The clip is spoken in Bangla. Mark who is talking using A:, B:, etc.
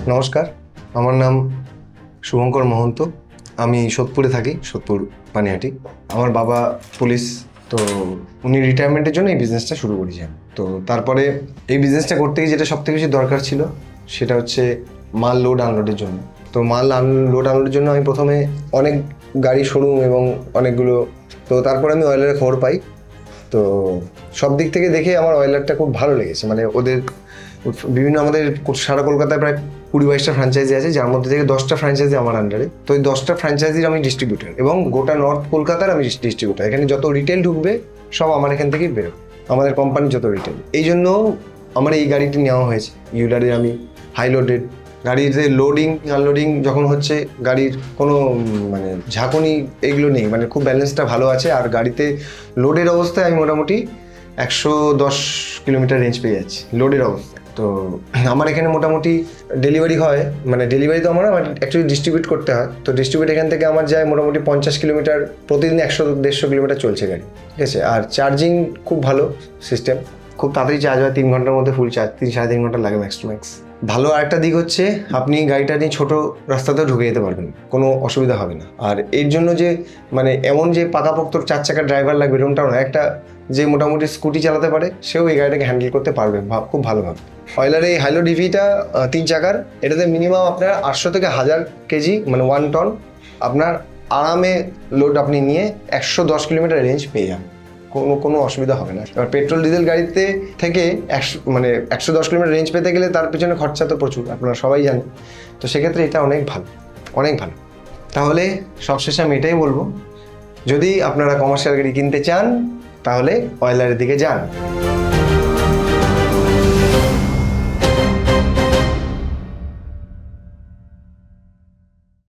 A: নমস্কার, আমার নাম শুভঙ্কর মহন্ত। আমি সোদপুরে থাকি, সোদপুর পানিহাটি। আমার বাবা পুলিশ, তো উনি রিটায়ারমেন্টের জন্য এই বিজনেসটা শুরু করেছেন। তো তারপরে এই বিজনেসটা করতে গিয়ে যেটা সবথেকে বেশি দরকার ছিল সেটা হচ্ছে মাল লোড আনলোডের জন্য। তো মাল লোড আনলোডের জন্য আমি প্রথমে অনেক গাড়ি শোরুম এবং অনেকগুলো, তো তারপরে আমি অয়েলারের খবর পাই। তো সব দিক থেকে দেখে আমার অয়েলারটা খুব ভালো লেগেছে। মানে ওদের বিভিন্ন, আমাদের সারা কলকাতায় প্রায় 20-22টা ফ্র্যাঞ্চাইজি আছে, যার মধ্যে থেকে 10টা ফ্র্যাঞ্চাইজি আমার আন্ডারে। তো এই 10টা ফ্র্যাঞ্চাইজির আমি ডিস্ট্রিবিউটার এবং গোটা নর্থ কলকাতার আমি ডিস্ট্রিবিউটার। এখানে যত রিটেল ঢুকবে সব আমার এখান থেকেই বেরোবে, আমাদের কোম্পানির যত রিটেল। এই জন্য আমার এই গাড়িটি নেওয়া হয়েছে ইউলারে। আমি হাই লোডেড গাড়িতে লোডিং আনলোডিং যখন হচ্ছে, গাড়ির কোনো মানে ঝাঁকুনি এগুলো নেই, মানে খুব ব্যালেন্সটা ভালো আছে। আর গাড়িতে লোডের অবস্থায় আমি মোটামুটি 110 কিলোমিটার রেঞ্জ পেয়ে যাচ্ছি লোডের অবস্থায়। তো আমার এখানে মোটামুটি ডেলিভারি হয়, মানে ডেলিভারি তো আমার অ্যাকচুয়ালি ডিস্ট্রিবিউট করতে হয়। তো ডিস্ট্রিবিউট এখান থেকে আমার যায় মোটামুটি 50 কিলোমিটার প্রতিদিন, 100-150 কিলোমিটার চলছে গাড়ি, ঠিক আছে। আর চার্জিং খুব ভালো সিস্টেম, খুব তাড়াতাড়ি চার্জ হয়, 3 ঘন্টার মধ্যে ফুল চার্জ, 3-3.5 ঘন্টা লাগে ম্যাক্স টু ম্যাক্স। ভালো আরেকটা দিক হচ্ছে আপনি গাড়িটা নিয়ে ছোটো রাস্তাতেও ঢুকে যেতে পারবেন, কোনো অসুবিধা হবে না। আর এর জন্য যে মানে এমন যে পাকাপোক্ত 4 চাকার ড্রাইভার লাগবে এরকমটাও না, একটা যে মোটামুটি স্কুটি চালাতে পারে সেও এই গাড়িটাকে হ্যান্ডেল করতে পারবে খুব ভালোভাবে। অয়েলার এই হাইলো ডিভিটা 3 চাকার, এটাতে মিনিমাম আপনার 800 থেকে 1000 কেজি মানে 1 টন আপনার আরামে লোড আপনি নিয়ে 110 কিলোমিটার রেঞ্জ পেয়ে যান, কোনো অসুবিধা হবে না। এবার পেট্রোল ডিজেল গাড়িতে থেকে 110 কিলোমিটার রেঞ্জ পেতে গেলে তার পেছনে খরচা তো প্রচুর, আপনারা সবাই জানেন। তো সেক্ষেত্রে এটা অনেক ভালো, অনেক ভালো। তাহলে সবশেষে আমি এটাই বলবো, যদি আপনারা কমার্শিয়াল গাড়ি কিনতে চান তাহলে অয়েলারের দিকে যান।